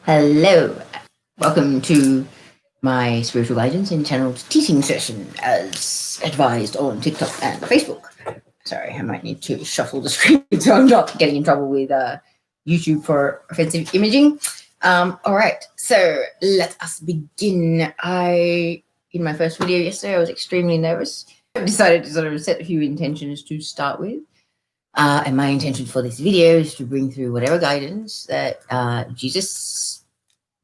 Hello, welcome to my spiritual guidance and channeled teaching session as advised on TikTok and Facebook. Sorry, I might need to shuffle the screen so I'm not getting in trouble with YouTube for offensive imaging. All right, so let us begin. In my first video yesterday, I was extremely nervous. I decided to sort of set a few intentions to start with. And my intention for this video is to bring through whatever guidance that Jesus,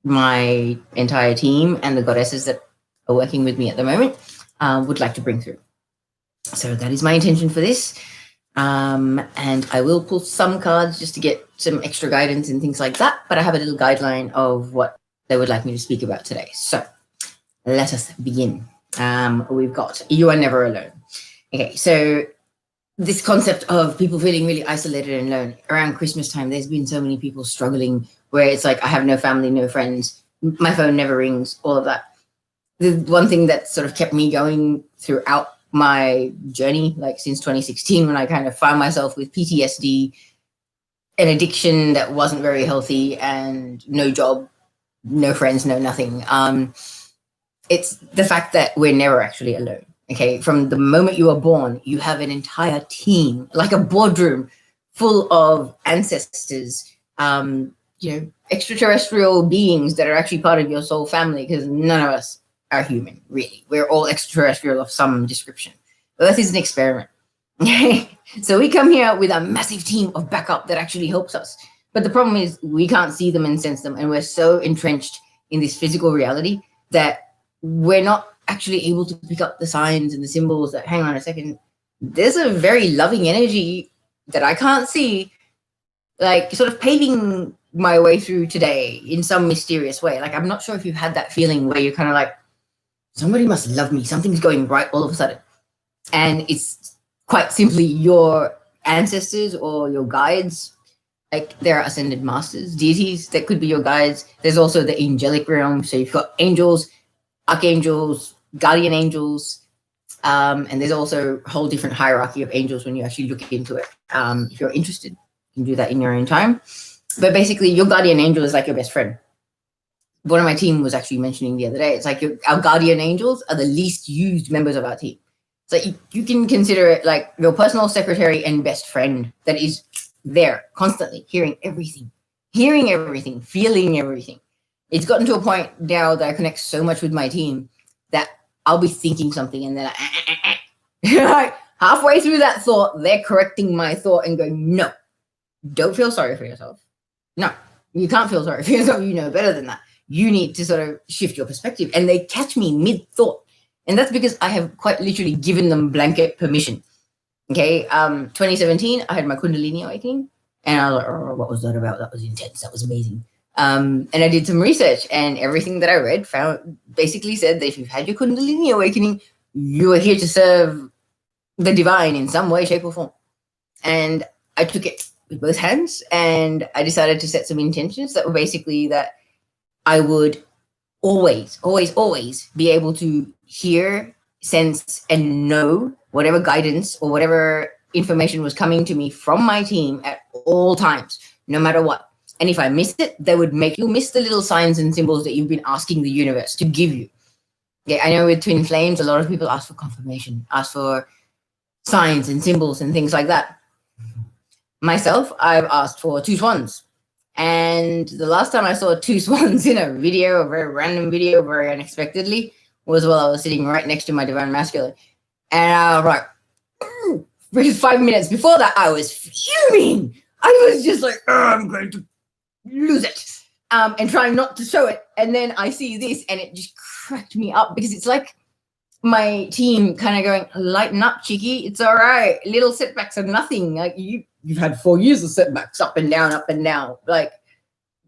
my entire team, and the goddesses that are working with me at the moment would like to bring through. So that is my intention for this. And I will pull some cards just to get some extra guidance and things like that. But I have a little guideline of what they would like me to speak about today. So let us begin. We've got You Are Never Alone. Okay, so this concept of people feeling really isolated and alone around Christmas time, there's been so many people struggling where it's like, I have no family, no friends, my phone never rings, all of that. The one thing that sort of kept me going throughout my journey, like since 2016, when I kind of found myself with PTSD, an addiction that wasn't very healthy, and no job, no friends, no nothing. It's the fact that we're never actually alone. Okay, from the moment you are born, you have an entire team, like a boardroom full of ancestors, extraterrestrial beings that are actually part of your soul family, because none of us are human, really. We're all extraterrestrial of some description. Earth is an experiment. So we come here with a massive team of backup that actually helps us. But the problem is we can't see them and sense them, and we're so entrenched in this physical reality that we're not actually able to pick up the signs and the symbols that, hang on a second, there's a very loving energy that I can't see, like sort of paving my way through today in some mysterious way. Like, I'm not sure if you've had that feeling where you're kind of like, somebody must love me, something's going right all of a sudden. And it's quite simply your ancestors or your guides. Like, there are ascended masters, deities that could be your guides. There's also the angelic realm. So you've got angels, archangels, guardian angels, and there's also a whole different hierarchy of angels when you actually look into it. If you're interested, you can do that in your own time. But basically, your guardian angel is like your best friend. One of my team was actually mentioning the other day, it's like our guardian angels are the least used members of our team. So you can consider it like your personal secretary and best friend that is there constantly, hearing everything, feeling everything. It's gotten to a point now that I connect so much with my team that I'll be thinking something and then like halfway through that thought, they're correcting my thought and going, no, don't feel sorry for yourself. No, you can't feel sorry for yourself. You know better than that. You need to sort of shift your perspective. And they catch me mid-thought. And that's because I have quite literally given them blanket permission. Okay, 2017, I had my Kundalini awakening. And I was like, oh, what was that about? That was intense. That was amazing. And I did some research, and everything that I read basically said that if you've had your Kundalini awakening, you are here to serve the divine in some way, shape, or form. And I took it with both hands, and I decided to set some intentions that were basically that I would always, always, always be able to hear, sense, and know whatever guidance or whatever information was coming to me from my team at all times, no matter what. And if I missed it, they would make you miss the little signs and symbols that you've been asking the universe to give you. Yeah, I know with twin flames, a lot of people ask for confirmation, ask for signs and symbols and things like that. Myself, I've asked for two swans. And the last time I saw two swans in a video, a very random video, very unexpectedly, was while I was sitting right next to my divine masculine. And I was like, because 5 minutes before that, I was fuming. I was just like, I'm going to lose it, and trying not to show it. And then I see this, and it just cracked me up, because it's like my team kind of going, lighten up, cheeky. It's all right. Little setbacks are nothing. Like you've had 4 years of setbacks, up and down, up and down. Like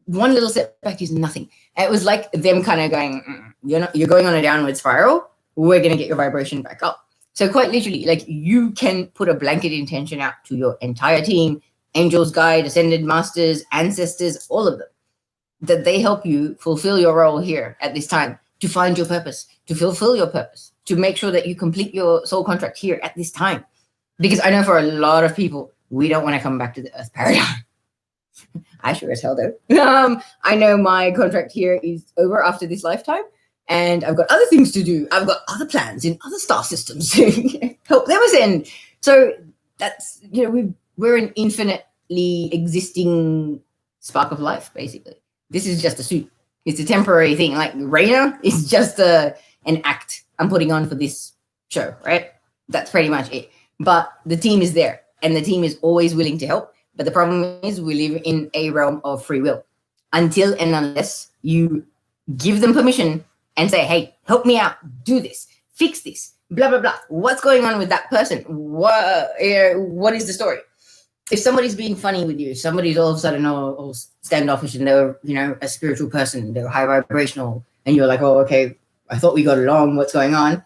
one little setback is nothing. And it was like them kind of going, you're going on a downward spiral. We're going to get your vibration back up. So quite literally, like, you can put a blanket intention out to your entire team, angels, guide, ascended masters, ancestors, all of them, that they help you fulfill your role here at this time, to find your purpose, to fulfill your purpose, to make sure that you complete your soul contract here at this time. Because I know for a lot of people, we don't want to come back to the earth paradigm. I sure as hell do. I know my contract here is over after this lifetime, and I've got other things to do. I've got other plans in other star systems to help them ascend. So that's, we're an infinitely existing spark of life, basically. This is just a suit. It's a temporary thing. Like Raina is just an act I'm putting on for this show, right? That's pretty much it. But the team is there, and the team is always willing to help. But the problem is we live in a realm of free will. Until and unless you give them permission and say, hey, help me out, do this, fix this, blah, blah, blah. What's going on with that person? What is the story? If somebody's being funny with you, if somebody's all of a sudden all standoffish and they're, a spiritual person, they're high vibrational, and you're like, oh, okay, I thought we got along, what's going on?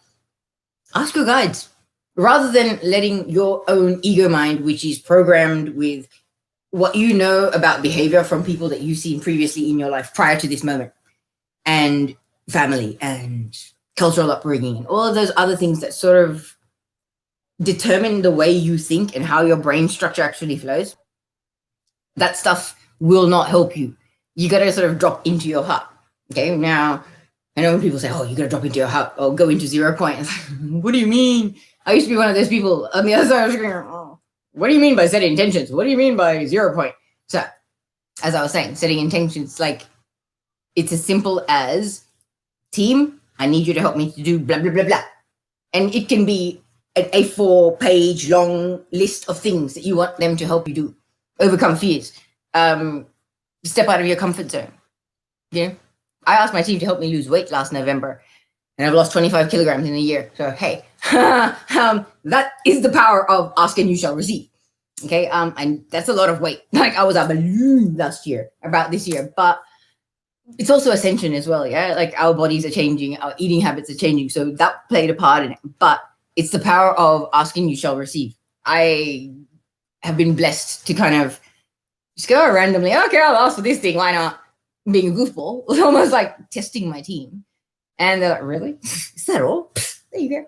Ask your guides. Rather than letting your own ego mind, which is programmed with what you know about behavior from people that you've seen previously in your life prior to this moment, and family and cultural upbringing and all of those other things that sort of determine the way you think and how your brain structure actually flows, that stuff will not help you. You got to sort of drop into your heart. Okay, now I know when people say, oh, you got to drop into your heart or go into 0 point. It's like, what do you mean? I used to be one of those people on the other side of the screen. Oh, what do you mean by setting intentions? What do you mean by 0 point? So, as I was saying, setting intentions, like, it's as simple as, team, I need you to help me to do blah, blah, blah, blah. And it can be an A4-page long list of things that you want them to help you do. Overcome fears. Step out of your comfort zone. I asked my team to help me lose weight last November, and I've lost 25 kilograms in a year. So, hey, that is the power of ask and you shall receive. Okay, and that's a lot of weight. Like, I was a balloon last year, about this year, but it's also ascension as well, yeah? Like, our bodies are changing, our eating habits are changing, so that played a part in it. But it's the power of asking you shall receive. I have been blessed to kind of just go randomly, okay, I'll ask for this thing, why not? Being a goofball, was almost like testing my team. And they're like, really? Is that all? There you go.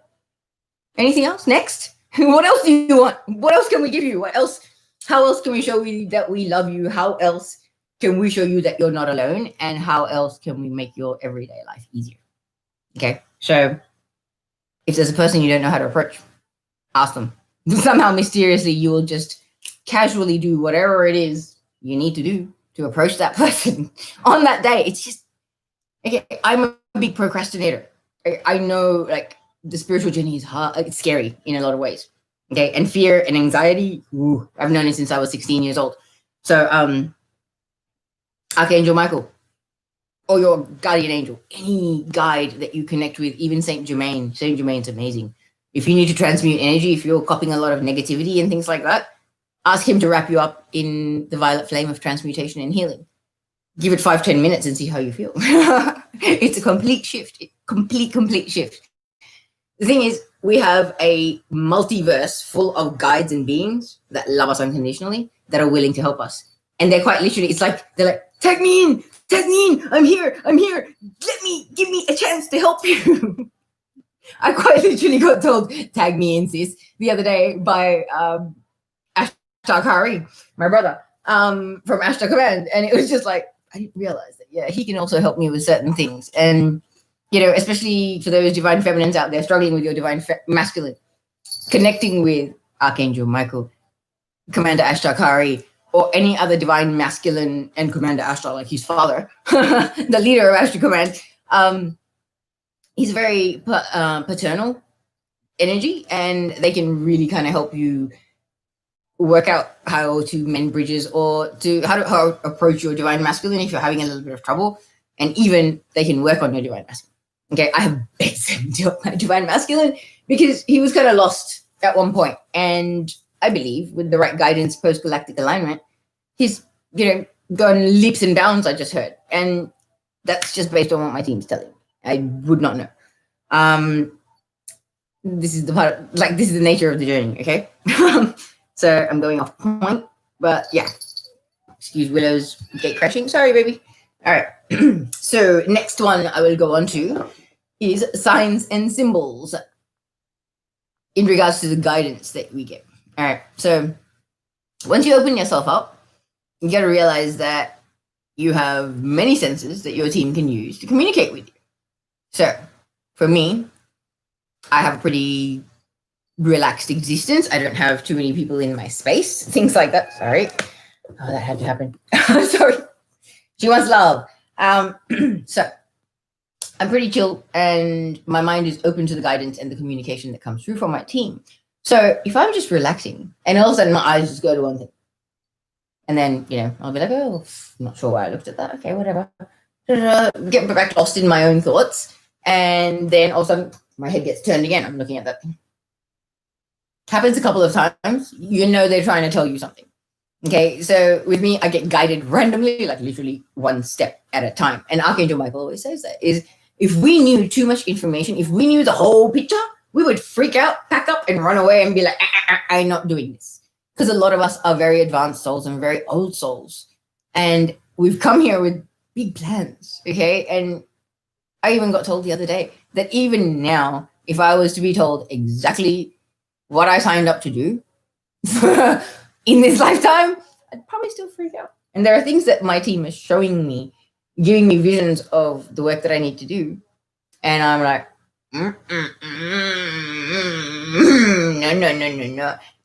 Anything else? Next? What else do you want? What else can we give you? What else? How else can we show you that we love you? How else can we show you that you're not alone? And how else can we make your everyday life easier? Okay, so if there's a person you don't know how to approach, ask them. Somehow, mysteriously, you will just casually do whatever it is you need to do to approach that person on that day. It's just, okay, I'm a big procrastinator. I know, like, the spiritual journey is hard. It's scary in a lot of ways. Okay, and fear and anxiety, I've known it since I was 16 years old. So, Archangel Michael, or your guardian angel, any guide that you connect with, even Saint Germain. Saint Germain's amazing. If you need to transmute energy, if you're copying a lot of negativity and things like that, ask him to wrap you up in the violet flame of transmutation and healing. Give it 5-10 minutes and see how you feel. It's a complete shift. Complete shift. The thing is, we have a multiverse full of guides and beings that love us unconditionally, that are willing to help us. And they're quite literally, they're like, tag me in, I'm here. Give me a chance to help you. I quite literally got told, tag me in, sis, the other day by Ashtar, my brother, from Ashtar Command. And it was just like, I didn't realize that, yeah, he can also help me with certain things. And, especially for those divine feminines out there struggling with your divine masculine, connecting with Archangel Michael, Commander Ashtar, or any other divine masculine and Commander Ashtar, like his father, the leader of Ashtar Command, he's very paternal energy, and they can really kind of help you work out how to mend bridges, or how to approach your divine masculine if you're having a little bit of trouble, and even they can work on your divine masculine. Okay, I have begged him to help my divine masculine because he was kind of lost at one point, and I believe with the right guidance, post-galactic alignment, he's gone leaps and bounds. I just heard, and that's just based on what my team's telling me. I would not know. This is the part, this is the nature of the journey. Okay. So I'm going off point, but yeah, excuse Willow's gate crashing. Sorry, baby. All right. So next one I will go on to is signs and symbols in regards to the guidance that we get. All right. So once you open yourself up, you got to realize that you have many senses that your team can use to communicate with you. So for me, I have a pretty relaxed existence. I don't have too many people in my space, things like that. Sorry. Oh, that had to happen. Sorry. She wants love. So I'm pretty chill and my mind is open to the guidance and the communication that comes through from my team. So if I'm just relaxing and all of a sudden my eyes just go to one thing, and then, I'll be like, oh, I'm not sure why I looked at that. Okay, whatever. Get back lost in my own thoughts. And then all of a sudden my head gets turned again. I'm looking at that thing. Happens a couple of times. They're trying to tell you something. Okay, so with me, I get guided randomly, like literally one step at a time. And Archangel Michael always says that, is if we knew too much information, if we knew the whole picture, we would freak out, pack up, and run away and be like, I'm not doing this. Because a lot of us are very advanced souls and very old souls. And we've come here with big plans, okay? And I even got told the other day that even now, if I was to be told exactly what I signed up to do in this lifetime, I'd probably still freak out. And there are things that my team is showing me, giving me visions of the work that I need to do. And I'm like, no.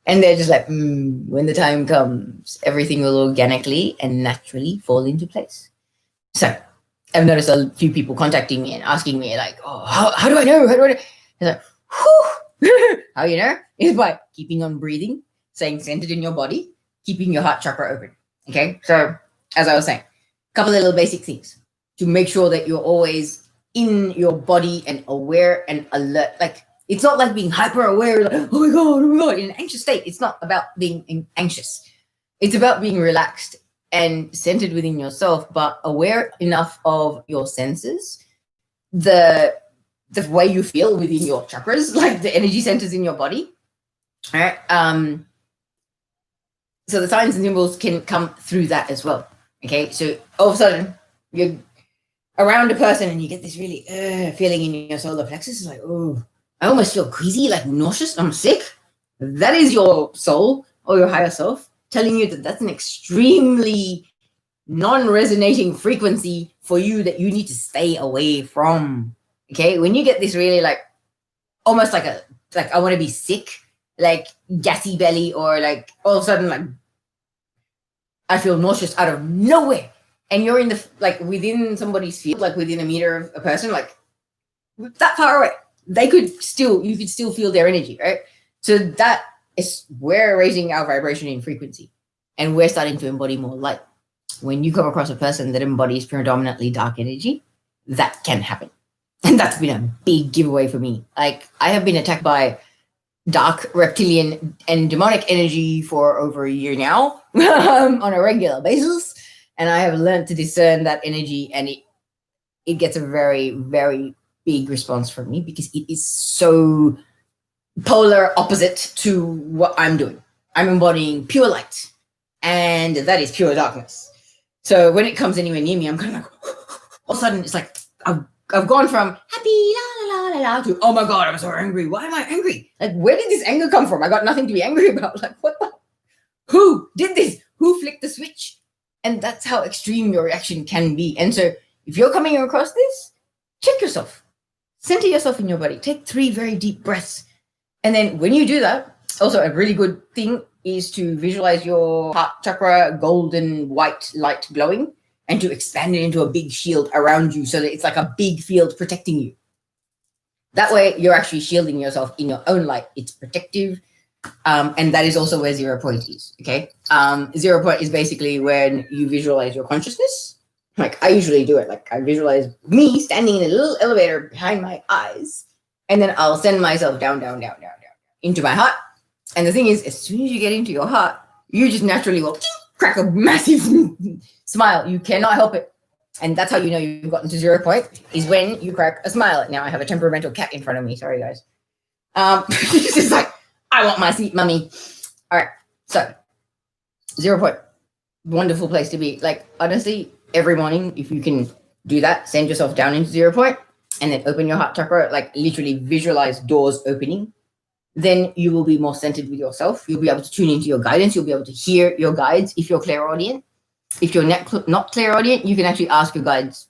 And they're just like, when the time comes, everything will organically and naturally fall into place. So I've noticed a few people contacting me and asking me like, oh, how do I know? How do I know? It's like, whew. How you know? Is by keeping on breathing, staying centered in your body, keeping your heart chakra open. Okay. So as I was saying, a couple of little basic things to make sure that you're always in your body and aware and alert. Like, it's not like being hyper aware, like, oh my God, in an anxious state. It's not about being anxious. It's about being relaxed and centered within yourself, but aware enough of your senses, the way you feel within your chakras, like the energy centers in your body. All right. So the signs and symbols can come through that as well. Okay. So all of a sudden you're around a person and you get this really feeling in your solar plexus. It's like, oh, I almost feel queasy, like nauseous. I'm sick. That is your soul or your higher self telling you that that's an extremely non-resonating frequency for you that you need to stay away from. Okay. When you get this really like, almost like I want to be sick, like gassy belly, or like all of a sudden, like I feel nauseous out of nowhere. And you're in within somebody's field, like within a meter of a person, like that far away, you could still feel their energy, right? So that is, we're raising our vibration in frequency and we're starting to embody more light. When you come across a person that embodies predominantly dark energy, that can happen. And that's been a big giveaway for me. Like, I have been attacked by dark reptilian and demonic energy for over a year now on a regular basis. And I have learned to discern that energy, and it gets a very, very big response from me because it is so polar opposite to what I'm doing. I'm embodying pure light, and that is pure darkness. So when it comes anywhere near me, I'm kind of like, all of a sudden it's like I've gone from happy la la la la to, oh my God, I'm so angry. Why am I angry? Like, where did this anger come from? I got nothing to be angry about. Like, what the? Who did this? Who flicked the switch? And that's how extreme your reaction can be. And so if you're coming across this, check yourself. Center yourself in your body. Take 3 very deep breaths. And then when you do that, also a really good thing is to visualize your heart chakra golden white light glowing and to expand it into a big shield around you so that it's like a big field protecting you. That way you're actually shielding yourself in your own light. It's protective. And that is also where 0 point is. Okay. 0 point is basically when you visualize your consciousness. Like, I usually do it. Like, I visualize me standing in a little elevator behind my eyes, and then I'll send myself down into my heart. And the thing is, as soon as you get into your heart, you just naturally will crack a massive smile. You cannot help it. And that's how you know you've gotten to 0 point, is when you crack a smile. Now I have a temperamental cat in front of me. Sorry, guys. It's just like, I want my seat, mummy. All right. So 0 point, wonderful place to be. Like, honestly, every morning, if you can do that, send yourself down into 0 point and then open your heart chakra, like literally visualize doors opening. Then you will be more centered with yourself. You'll be able to tune into your guidance. You'll be able to hear your guides if you're clairaudient. If you're not clairaudient, you can actually ask your guides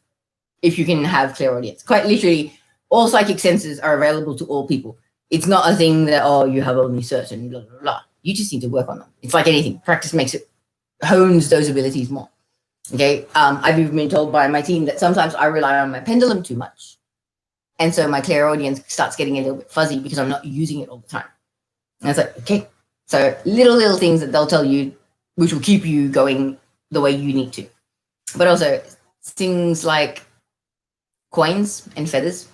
if you can have clairaudience. Quite literally, all psychic senses are available to all people. It's not a thing that, oh, you have only certain blah, blah, blah. You just need to work on them. It's like anything. Practice makes it, hones those abilities more. Okay. I've even been told by my team that sometimes I rely on my pendulum too much. And so my clairaudience starts getting a little bit fuzzy because I'm not using it all the time. And it's like, okay. So little things that they'll tell you, which will keep you going the way you need to. But also things like coins and feathers,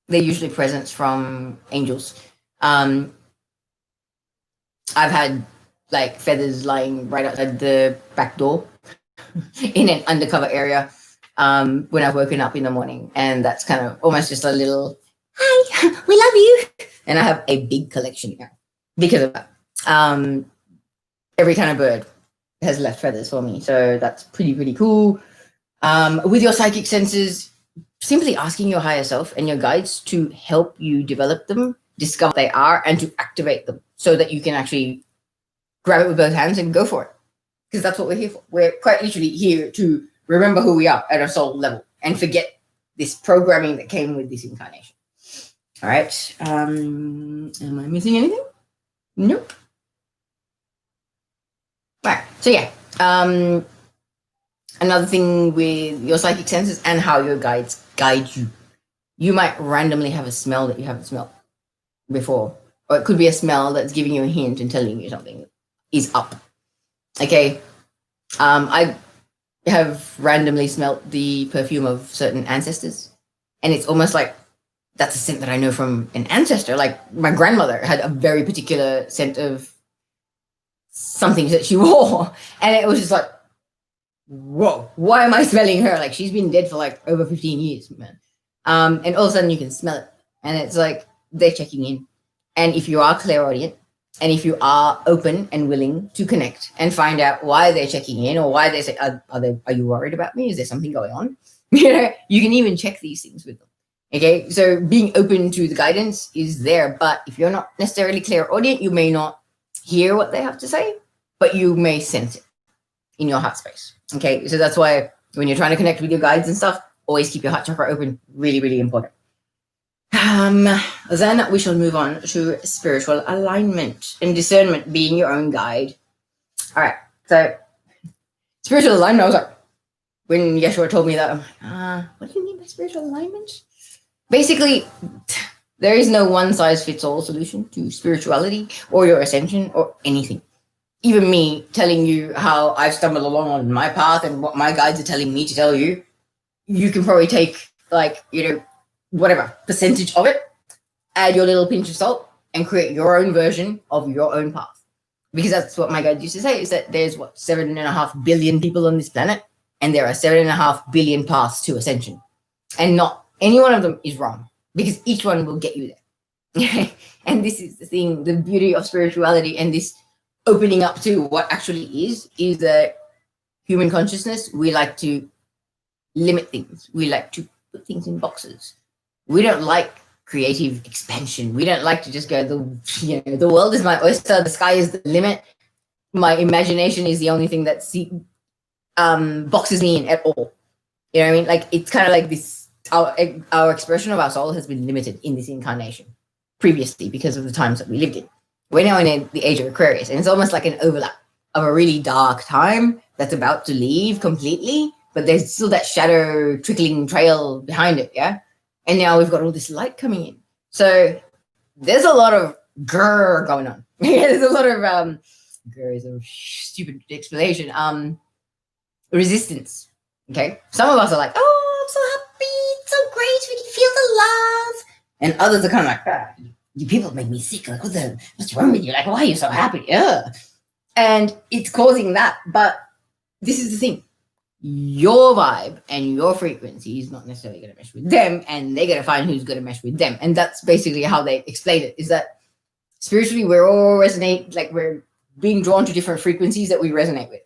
they're usually presents from angels. I've had like feathers lying right outside the back door in an undercover area when I've woken up in the morning, and that's kind of almost just a little hi, we love you. And I have a big collection now because of that. Every kind of bird has left feathers for me, so that's pretty cool. With your psychic senses, simply asking your higher self and your guides to help you develop them, discover what they are, and to activate them so that you can actually grab it with both hands and go for it. Because that's what we're here for. We're quite literally here to remember who we are at a soul level and forget this programming that came with this incarnation. All right. Am I missing anything? Nope. All right. So yeah. Another thing with your psychic senses and how your guides guide you. You might randomly have a smell that you haven't smelled before. Or it could be a smell that's giving you a hint and telling you something is up. Okay. I have randomly smelt the perfume of certain ancestors. And it's almost like that's a scent that I know from an ancestor. Like my grandmother had a very particular scent of something that she wore. And it was just like, whoa, why am I smelling her? Like she's been dead for like over 15 years, man. And all of a sudden you can smell it. And it's like they're checking in. And if you are clairaudient, and if you are open and willing to connect and find out why they're checking in or why they say, are you worried about me? Is there something going on? You know, you can even check these things with them. Okay, so being open to the guidance is there, but if you're not necessarily clairaudient, you may not hear what they have to say, but you may sense it in your heart space. Okay, so that's why when you're trying to connect with your guides and stuff, always keep your heart chakra open. Really important. Then we shall move on to spiritual alignment and discernment being your own guide. All right, so spiritual alignment, I was like, when Yeshua told me that, I'm like, what do you mean by spiritual alignment? Basically, there is no one-size-fits-all solution to spirituality or your ascension or anything. Even me telling you how I've stumbled along on my path and what my guides are telling me to tell you, you can probably take like, whatever percentage of it, add your little pinch of salt and create your own version of your own path. Because that's what my guide used to say, is that there's 7.5 billion people on this planet, and there are 7.5 billion paths to ascension. And not any one of them is wrong, because each one will get you there. And this is the thing, the beauty of spirituality and this opening up to what actually is that human consciousness, we like to limit things. We like to put things in boxes. We don't like creative expansion. We don't like to just go, the world is my oyster, the sky is the limit. My imagination is the only thing that boxes me in at all. You know what I mean? Like, it's kind of like this, our expression of our soul has been limited in this incarnation previously because of the times that we lived in. We're now in the age of Aquarius, and it's almost like an overlap of a really dark time that's about to leave completely, but there's still that shadow trickling trail behind it, yeah? And now we've got all this light coming in. So there's a lot of grrr going on. There's a lot of, grrr is a stupid explanation, resistance, okay? Some of us are like, oh, I'm so happy, it's so great, we can feel the love. And others are kind of like, you people make me sick. Like, what's wrong with you? Like, why are you so happy? Ugh. And it's causing that. But this is the thing. Your vibe and your frequency is not necessarily going to mesh with them, and they're going to find who's going to mesh with them. And that's basically how they explain it, is that spiritually we're all resonate, like we're being drawn to different frequencies that we resonate with.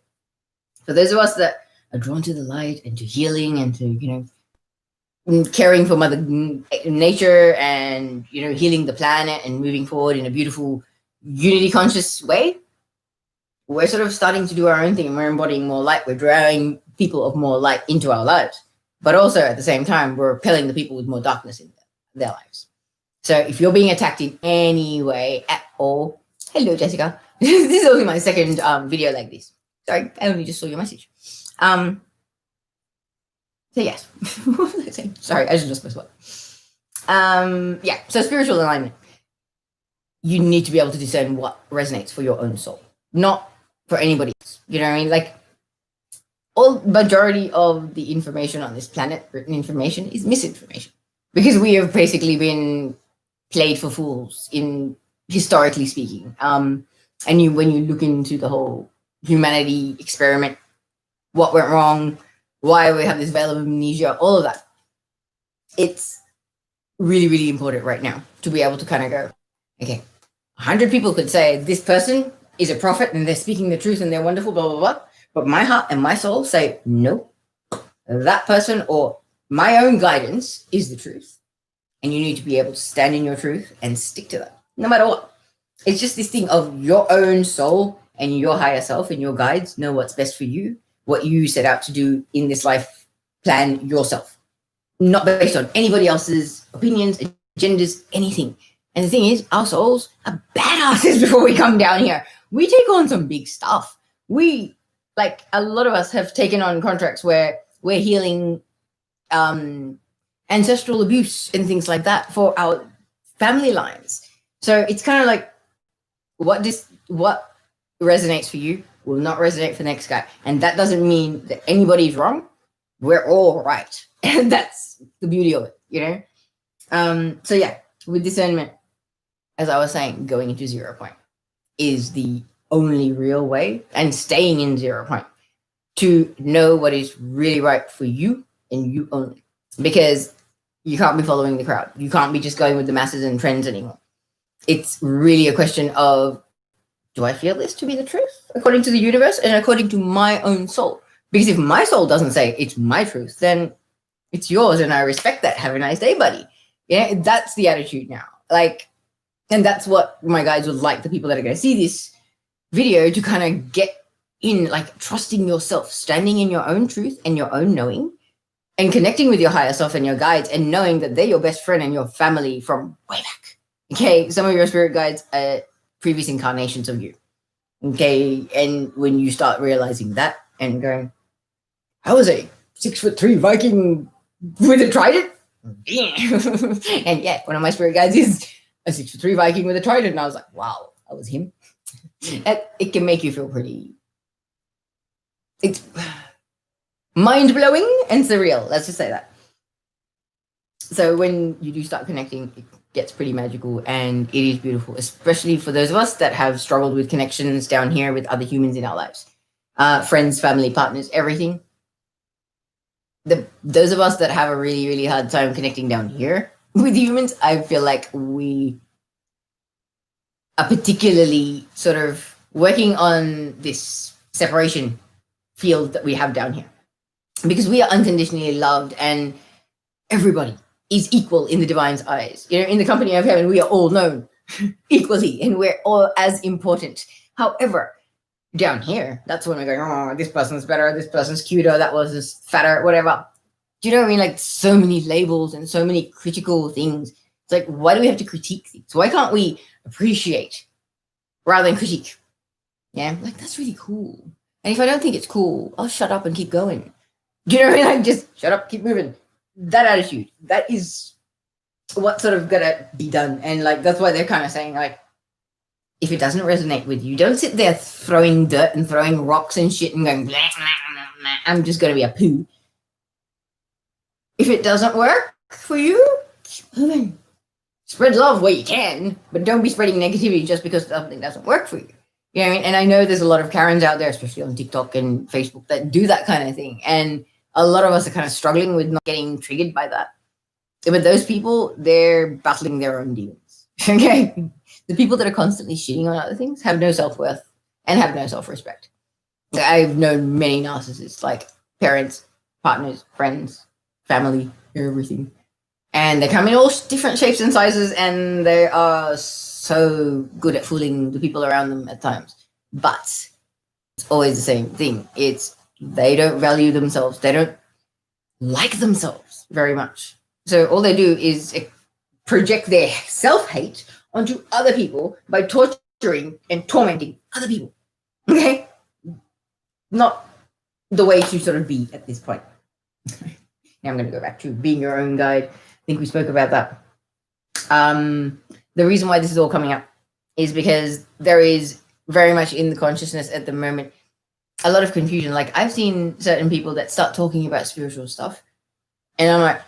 For those of us that are drawn to the light and to healing and to, caring for Mother Nature and, healing the planet and moving forward in a beautiful unity conscious way, we're sort of starting to do our own thing, and we're embodying more light. We're drawing people of more light into our lives, but also at the same time, we're repelling the people with more darkness in their lives. So if you're being attacked in any way at all, hello, Jessica. This is only my second video like this. Sorry, I only just saw your message. So yes, what was I saying? Sorry, I just lost my spot. Yeah, so spiritual alignment. You need to be able to discern what resonates for your own soul, not for anybody else. You know what I mean? Like, all majority of the information on this planet, written information, is misinformation, because we have basically been played for fools, in historically speaking. And when you look into the whole humanity experiment, what went wrong, why we have this veil of amnesia, all of that, it's really, really important right now to be able to kind of go, okay, 100 people could say this person is a prophet and they're speaking the truth and they're wonderful, blah, blah, blah. But my heart and my soul say, no, that person or my own guidance is the truth. And you need to be able to stand in your truth and stick to that, no matter what. It's just this thing of your own soul and your higher self and your guides know what's best for you, what you set out to do in this life, plan yourself, not based on anybody else's opinions, agendas, anything. And the thing is, our souls are badasses before we come down here. We take on some big stuff. We, like, a lot of us have taken on contracts where we're healing ancestral abuse and things like that for our family lines. So it's kind of like, what resonates for you will not resonate for the next guy. And that doesn't mean that anybody's wrong. We're all right. And that's the beauty of it, you know? So yeah, with discernment, as I was saying, going into 0 point is the only real way, and staying in 0 point, to know what is really right for you and you only. Because you can't be following the crowd. You can't be just going with the masses and trends anymore. It's really a question of, do I feel this to be the truth according to the universe and according to my own soul? Because if my soul doesn't say it's my truth, then it's yours, and I respect that. Have a nice day, buddy. Yeah, that's the attitude now. Like, and that's what my guides would like the people that are going to see this video to kind of get in, like, trusting yourself, standing in your own truth and your own knowing, and connecting with your higher self and your guides, and knowing that they're your best friend and your family from way back. Okay, some of your spirit guides are previous incarnations of you. Okay, and when you start realizing that and going, I was a 6'3" Viking with a trident. And yeah, one of my spirit guides is a 6'3" Viking with a trident, and I was like, wow, that was him. It can make you feel pretty. It's mind-blowing and surreal. Let's just say that. So when you do start connecting, it gets pretty magical, and it is beautiful, especially for those of us that have struggled with connections down here with other humans in our lives, friends, family, partners, everything. Those of us that have a really, really hard time connecting down here with humans, I feel like we are particularly sort of working on this separation field that we have down here, because we are unconditionally loved, and everybody is equal in the divine's eyes. You know, in the company of heaven, we are all known equally, and we're all as important. However, down here, that's when we're going, oh, this person's better, this person's cuter, that was just fatter, whatever. Do you know what I mean? Like, so many labels and so many critical things. It's like, why do we have to critique things? Why can't we appreciate rather than critique? Yeah, like, that's really cool. And if I don't think it's cool, I'll shut up and keep going. Do you know what I mean? Like, just shut up, keep moving. That attitude, that is what's sort of gonna be done. And like, that's why they're kind of saying, like, if it doesn't resonate with you, don't sit there throwing dirt and throwing rocks and shit and going, blah, blah, blah, blah, I'm just gonna be a poo. If it doesn't work for you, keep moving. Spread love where you can, but don't be spreading negativity just because something doesn't work for you. You know what I mean? And I know there's a lot of Karens out there, especially on TikTok and Facebook, that do that kind of thing. And a lot of us are kind of struggling with not getting triggered by that. But those people, they're battling their own demons. Okay? The people that are constantly shitting on other things have no self-worth and have no self-respect. I've known many narcissists, like parents, partners, friends, family, everything. And they come in all different shapes and sizes, and they are so good at fooling the people around them at times. But always the same thing. It's they don't value themselves. They don't like themselves very much. So all they do is project their self-hate onto other people by torturing and tormenting other people. Okay? Not the way to sort of be at this point. Now I'm going to go back to being your own guide. I think we spoke about that. The reason why this is all coming up is because there is very much in the consciousness at the moment a lot of confusion. Like I've seen certain people that start talking about spiritual stuff, and I'm like,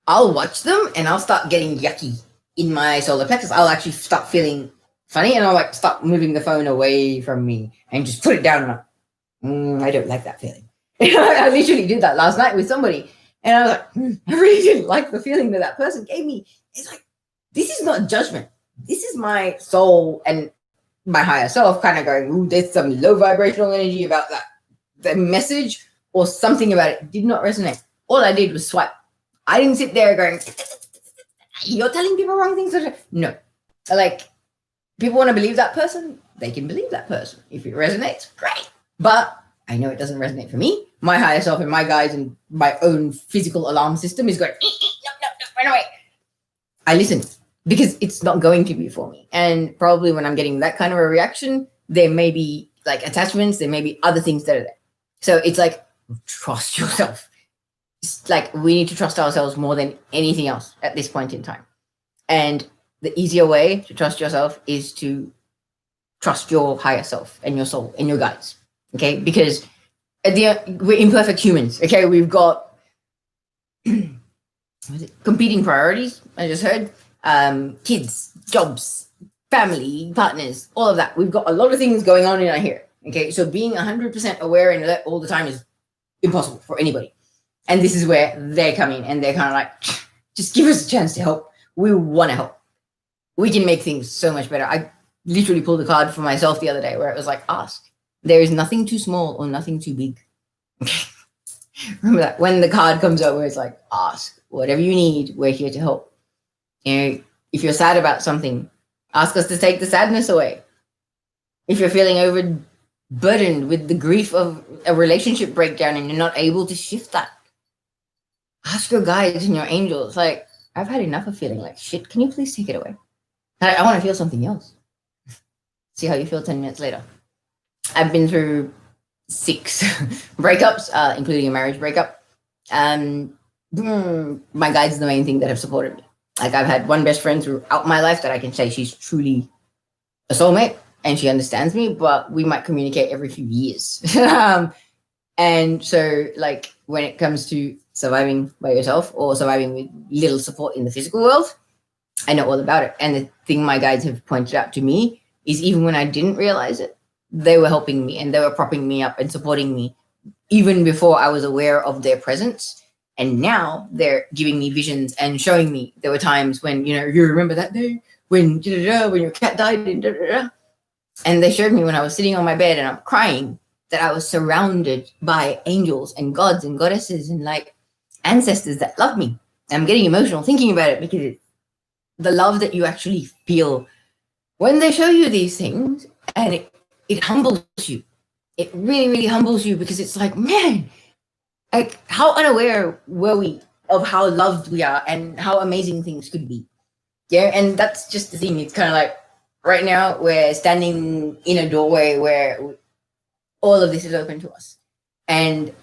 I'll watch them and I'll start getting yucky in my solar plexus. I'll actually start feeling funny, and I'll like start moving the phone away from me and just put it down. And I don't like that feeling. I literally did that last night with somebody, and I was like, I really didn't like the feeling that that person gave me. It's like, this is not judgment. This is my soul and my higher self kind of going, ooh, there's some low vibrational energy about that. The message or something about it did not resonate. All I did was swipe. I didn't sit there going, you're telling people wrong things. No. Like, people want to believe that person, they can believe that person. If it resonates, great. But I know it doesn't resonate for me. My higher self and my guides and my own physical alarm system is going, no, run away. I listen because it's not going to be for me. And probably when I'm getting that kind of a reaction, there may be like attachments, there may be other things that are there. So it's like, trust yourself. It's like we need to trust ourselves more than anything else at this point in time. And the easier way to trust yourself is to trust your higher self and your soul and your guides. Okay, because we're imperfect humans. Okay, we've got competing priorities. I just heard kids, jobs, family, partners, all of that. We've got a lot of things going on in our here. Okay, so being 100% aware and alert all the time is impossible for anybody. And this is where they come in, and they're kind of like, just give us a chance to help. We want to help. We can make things so much better. I literally pulled a card for myself the other day where it was like, ask. There is nothing too small or nothing too big. Remember that when the card comes out where it's like, ask whatever you need. We're here to help. You know, if you're sad about something, ask us to take the sadness away. If you're feeling overburdened with the grief of a relationship breakdown and you're not able to shift that, ask your guides and your angels. Like, I've had enough of feeling like shit. Can you please take it away? I want to feel something else. See how you feel 10 minutes later. I've been through 6 breakups, including a marriage breakup. My guides are the main thing that have supported me. Like, I've had one best friend throughout my life that I can say she's truly a soulmate and she understands me, but we might communicate every few years. And so, like, when it comes to surviving by yourself or surviving with little support in the physical world, I know all about it. And the thing my guides have pointed out to me is even when I didn't realize it, they were helping me and they were propping me up and supporting me even before I was aware of their presence. And now they're giving me visions and showing me there were times when, you know, you remember that day when your cat died and and they showed me when I was sitting on my bed and I'm crying that I was surrounded by angels and gods and goddesses and like ancestors that love me. And I'm getting emotional thinking about it because it's the love that you actually feel when they show you these things, and it humbles you. It really, really humbles you because it's like, man, like how unaware were we of how loved we are and how amazing things could be. Yeah, and that's just the thing. It's kind of like right now we're standing in a doorway where all of this is open to us. And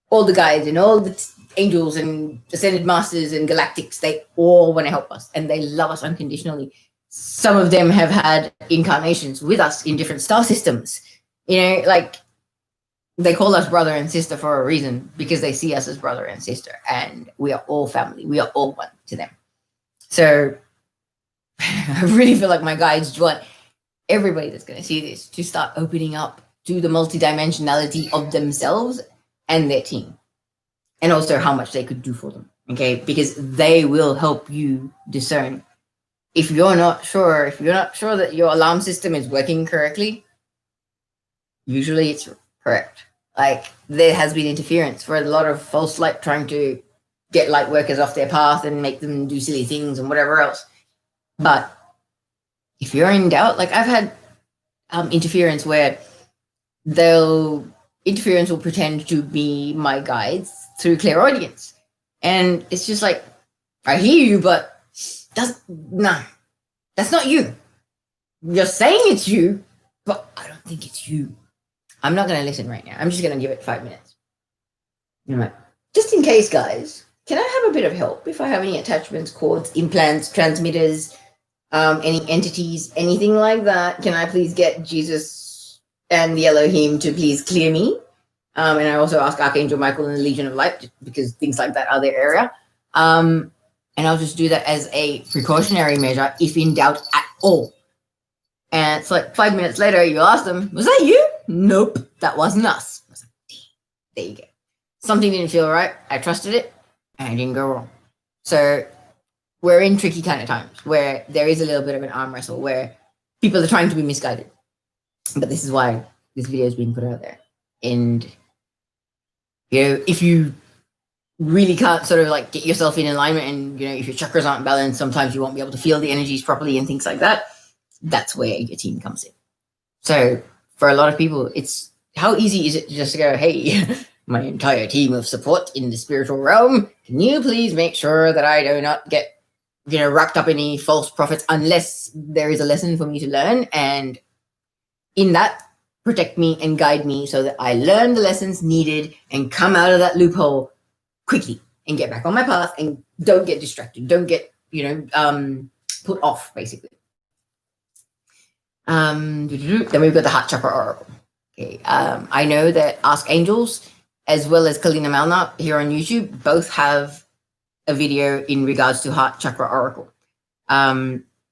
all the guides and all the angels and ascended masters and galactics, they all want to help us and they love us unconditionally. Some of them have had incarnations with us in different star systems. You know, like they call us brother and sister for a reason because they see us as brother and sister and we are all family. We are all one to them. So I really feel like my guides want everybody that's going to see this to start opening up to the multidimensionality of themselves and their team, and also how much they could do for them. Okay, because they will help you discern. If you're not sure that your alarm system is working correctly, usually it's correct. Like there has been interference for a lot of false light trying to get light workers off their path and make them do silly things and whatever else. But if you're in doubt, like I've had interference where interference will pretend to be my guides through clairaudience. And it's just like, I hear you, but that's not you. You're saying it's you, but I don't think it's you. I'm not going to listen right now. I'm just going to give it 5 minutes. Just in case, guys, can I have a bit of help if I have any attachments, cords, implants, transmitters, any entities, anything like that? Can I please get Jesus and the Elohim to please clear me? And I also ask Archangel Michael and the Legion of Light, because things like that are their area. And I'll just do that as a precautionary measure if in doubt at all. And it's like 5 minutes later, you ask them, was that you? Nope, that wasn't us. I was like, there you go. Something didn't feel right. I trusted it, and I didn't go wrong. So we're in tricky kind of times where there is a little bit of an arm wrestle where people are trying to be misguided. But this is why this video is being put out there. And, if you really can't sort of like get yourself in alignment and, if your chakras aren't balanced, sometimes you won't be able to feel the energies properly and things like that. That's where your team comes in. So for a lot of people, it's how easy is it to just go, hey, my entire team of support in the spiritual realm, can you please make sure that I do not get, wrapped up in any false prophets unless there is a lesson for me to learn, and in that, protect me and guide me so that I learn the lessons needed and come out of that loophole quickly and get back on my path and don't get distracted, don't get, put off, basically. Then we've got the Heart Chakra Oracle. Okay, I know that Ask Angels as well as Kalina Malna here on YouTube both have a video in regards to Heart Chakra Oracle.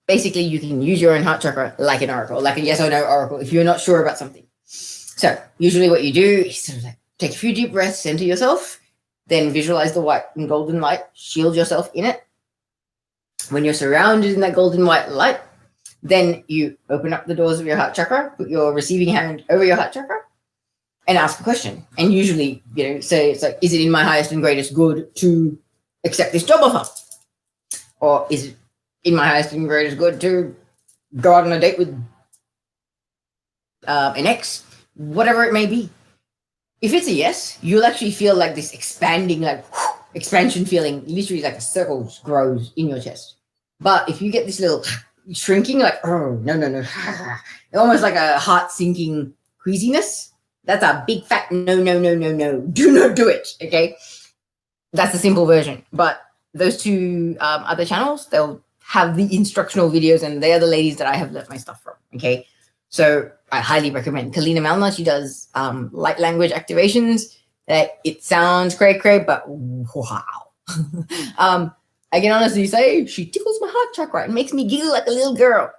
Basically, you can use your own heart chakra like an oracle, like a yes or no oracle, if you're not sure about something. So usually what you do is sort of like take a few deep breaths, center yourself, then visualize the white and golden light, shield yourself in it. When you're surrounded in that golden white light, then you open up the doors of your heart chakra, put your receiving hand over your heart chakra, and ask a question. And usually, say it's like, is it in my highest and greatest good to accept this job offer? Or is it in my highest and greatest good to go out on a date with an ex? Whatever it may be. If it's a yes, you'll actually feel like this expanding, like expansion feeling, literally like a circle grows in your chest. But if you get this little shrinking, like, oh, no, almost like a heart sinking queasiness, that's a big fat no, do not do it, okay? That's the simple version. But those two other channels, they'll have the instructional videos, and they are the ladies that I have learnt my stuff from, okay? So I highly recommend Kalina Malna. She does light language activations. It sounds cray, but wow. I can honestly say she tickles my heart chakra and makes me giggle like a little girl.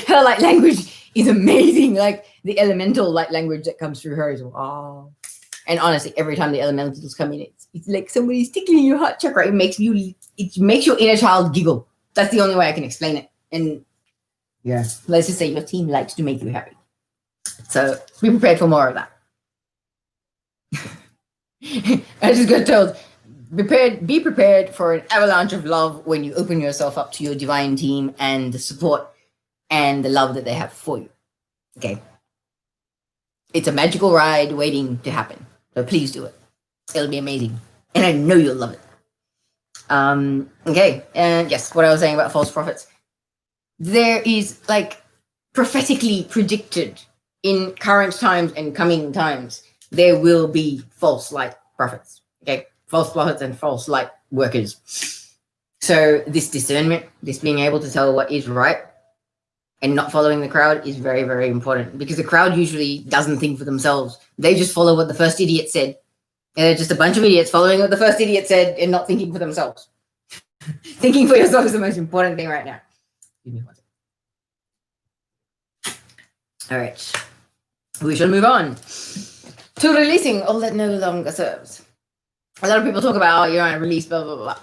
Her light language is amazing. Like the elemental light language that comes through her is wow. And honestly, every time the elementals come in, it's like somebody's tickling your heart chakra. It makes your inner child giggle. That's the only way I can explain it. And yeah, let's just say your team likes to make you happy. So be prepared for more of that. I just got told, be prepared for an avalanche of love when you open yourself up to your divine team and the support and the love that they have for you. Okay. It's a magical ride waiting to happen. So please do it. It'll be amazing. And I know you'll love it. Okay. And yes, what I was saying about false prophets. There is like prophetically predicted in current times and coming times, there will be false light prophets. Okay. False prophets and false light workers. So this discernment, this being able to tell what is right and not following the crowd is very, very important, because the crowd usually doesn't think for themselves. They just follow what the first idiot said. And they're just a bunch of idiots following what the first idiot said and not thinking for themselves. Thinking for yourself is the most important thing right now. Give me one second. All right. We shall move on to releasing all that no longer serves. A lot of people talk about, oh, you're on a release, blah, blah, blah.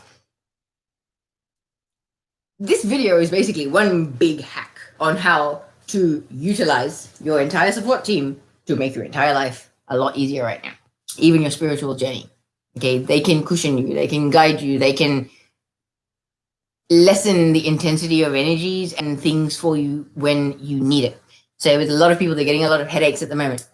This video is basically one big hack on how to utilize your entire support team to make your entire life a lot easier right now. Even your spiritual journey. Okay, they can cushion you, they can guide you, they can lessen the intensity of energies and things for you when you need it. So with a lot of people, they're getting a lot of headaches at the moment.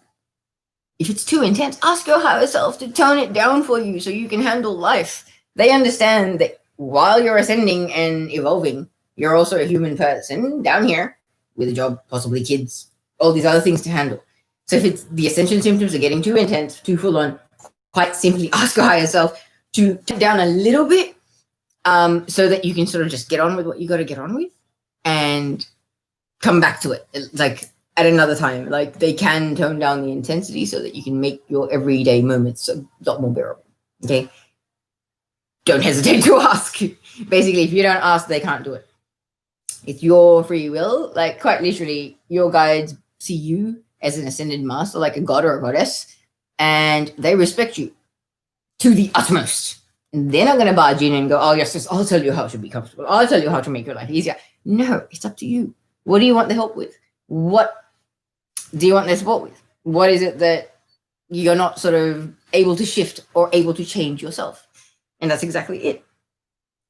If it's too intense, ask your higher self to tone it down for you so you can handle life. They understand that while you're ascending and evolving, you're also a human person down here with a job, possibly kids, all these other things to handle. So if it's the ascension symptoms are getting too intense, too full on, quite simply ask your higher self to tone down a little bit, so that you can sort of just get on with what you got to get on with and come back to it. Like at another time, like they can tone down the intensity so that you can make your everyday moments a lot more bearable. Okay. Don't hesitate to ask. Basically, if you don't ask, they can't do it. It's your free will. Like quite literally, your guides see you as an ascended master, like a god or a goddess, and they respect you to the utmost. And they're not going to barge in and go, oh, yes, I'll tell you how to be comfortable. I'll tell you how to make your life easier. No, it's up to you. What do you want the help with? What do you want their support with? What is it that you're not sort of able to shift or able to change yourself? And that's exactly it.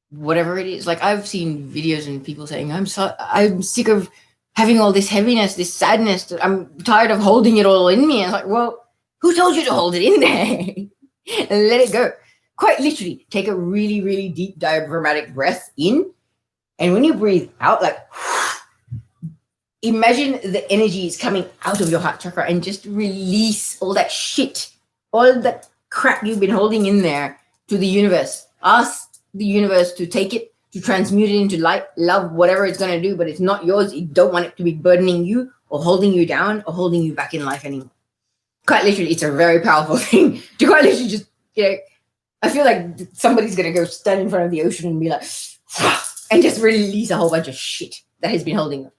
Whatever it is. Like I've seen videos and people saying, I'm sick of having all this heaviness, this sadness. I'm tired of holding it all in me. And it's like, well, who told you to hold it in there? And let it go. Quite literally, take a really, really deep diaphragmatic breath in. And when you breathe out, like, imagine the energy is coming out of your heart chakra and just release all that shit, all that crap you've been holding in there to the universe. Ask the universe to take it, to transmute it into light, love, whatever it's going to do, but it's not yours. You don't want it to be burdening you or holding you down or holding you back in life anymore. Quite literally, it's a very powerful thing to quite literally just, I feel like somebody's going to go stand in front of the ocean and be like, and just release a whole bunch of shit that has been holding them.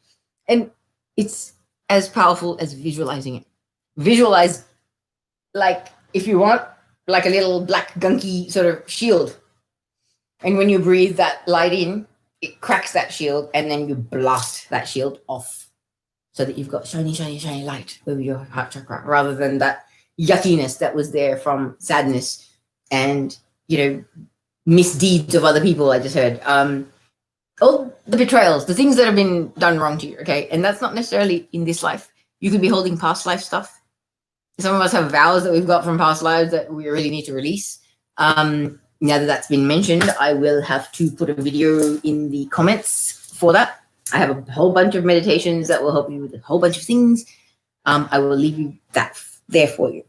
And it's as powerful as visualizing it. Visualize, like, if you want, like a little black gunky sort of shield. And when you breathe that light in, it cracks that shield, and then you blast that shield off so that you've got shiny, shiny, shiny light over your heart chakra, rather than that yuckiness that was there from sadness and, misdeeds of other people. I just heard all the betrayals, the things that have been done wrong to you. Okay. And that's not necessarily in this life. You could be holding past life stuff. Some of us have vows that we've got from past lives that we really need to release. Now that that's been mentioned, I will have to put a video in the comments for that. I have a whole bunch of meditations that will help you with a whole bunch of things. I will leave you that there for you.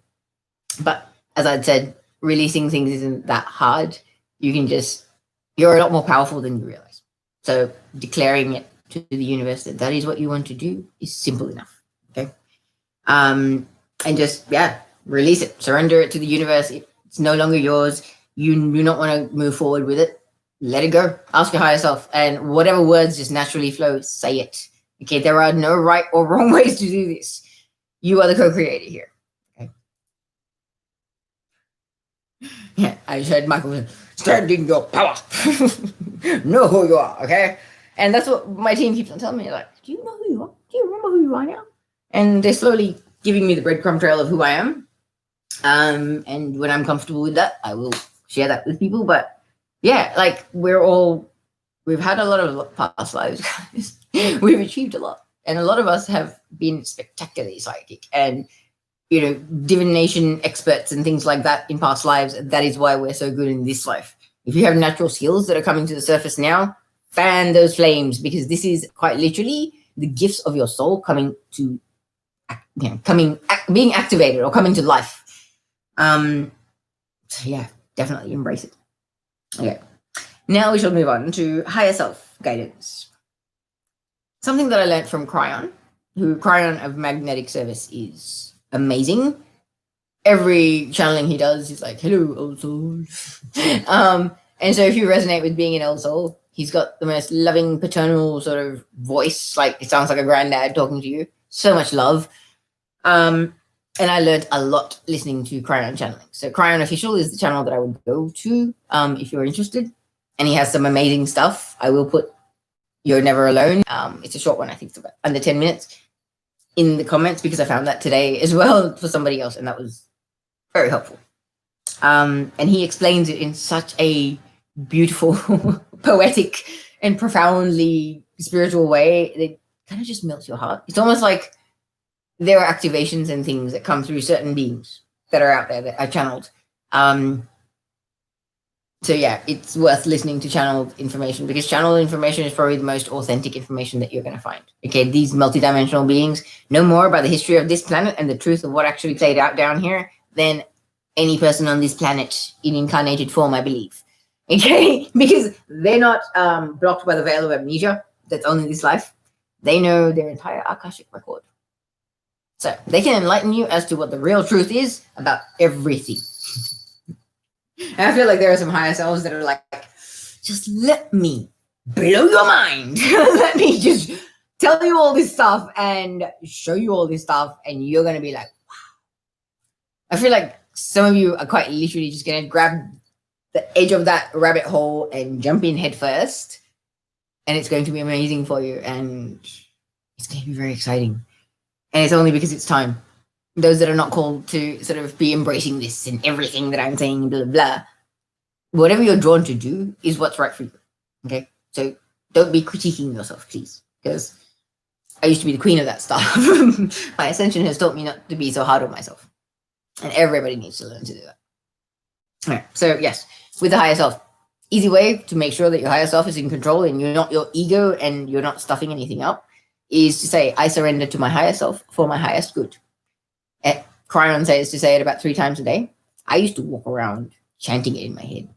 But as I'd said, releasing things isn't that hard. You're a lot more powerful than you realize. So declaring it to the universe that is what you want to do is simple enough. Okay. And just, release it, surrender it to the universe. It's no longer yours. You do not want to move forward with it. Let it go. Ask your higher self, and whatever words just naturally flow, say it. Okay. There are no right or wrong ways to do this. You are the co-creator here. Okay. Yeah, I said, Michael, stand in your power. Know who you are, okay? And that's what my team keeps on telling me. Like, do you know who you are? Do you remember who you are now? And they're slowly giving me the breadcrumb trail of who I am. And when I'm comfortable with that, I will share that with people. But yeah, like we've had a lot of past lives, guys. We've achieved a lot. And a lot of us have been spectacularly psychic and, divination experts and things like that in past lives. That is why we're so good in this life. If you have natural skills that are coming to the surface now, fan those flames, because this is quite literally the gifts of your soul coming to, being activated or coming to life. So yeah, definitely embrace it. Okay. Now we shall move on to higher self guidance. Something that I learned from Cryon, who Cryon of Magnetic Service is amazing. Every channeling he does, he's like, hello, old soul. And so if you resonate with being an old soul, he's got the most loving, paternal sort of voice. Like, it sounds like a granddad talking to you. So much love. And I learned a lot listening to Cryon channeling. So Cryon Official is the channel that I would go to if you're interested. And he has some amazing stuff. I will put You're Never Alone. It's a short one. I think it's about under 10 minutes in the comments, because I found that today as well for somebody else. And that was very helpful. And he explains it in such a beautiful, poetic, and profoundly spiritual way. It kind of just melts your heart. It's almost like there are activations and things that come through certain beings that are out there that are channeled. So yeah, it's worth listening to channeled information, because channeled information is probably the most authentic information that you're going to find. Okay, these multidimensional beings know more about the history of this planet and the truth of what actually played out down here than any person on this planet in incarnated form, I believe. Okay, because they're not blocked by the veil of amnesia that's only this life. They know their entire Akashic record. So they can enlighten you as to what the real truth is about everything. And I feel like there are some higher selves that are like, just let me blow your mind. Let me just tell you all this stuff and show you all this stuff, and you're going to be like, wow. I feel like some of you are quite literally just going to grab the edge of that rabbit hole and jump in head first. And it's going to be amazing for you. And it's going to be very exciting. And it's only because it's time. Those that are not called to sort of be embracing this and everything that I'm saying, blah, blah, whatever you're drawn to do is what's right for you. Okay? So don't be critiquing yourself, please. Because I used to be the queen of that stuff. My ascension has taught me not to be so hard on myself. And everybody needs to learn to do that. All right. So yes, with the higher self, easy way to make sure that your higher self is in control and you're not your ego and you're not stuffing anything up is to say, I surrender to my higher self for my highest good. Cryon says to say it about 3 times a day. I used to walk around chanting it in my head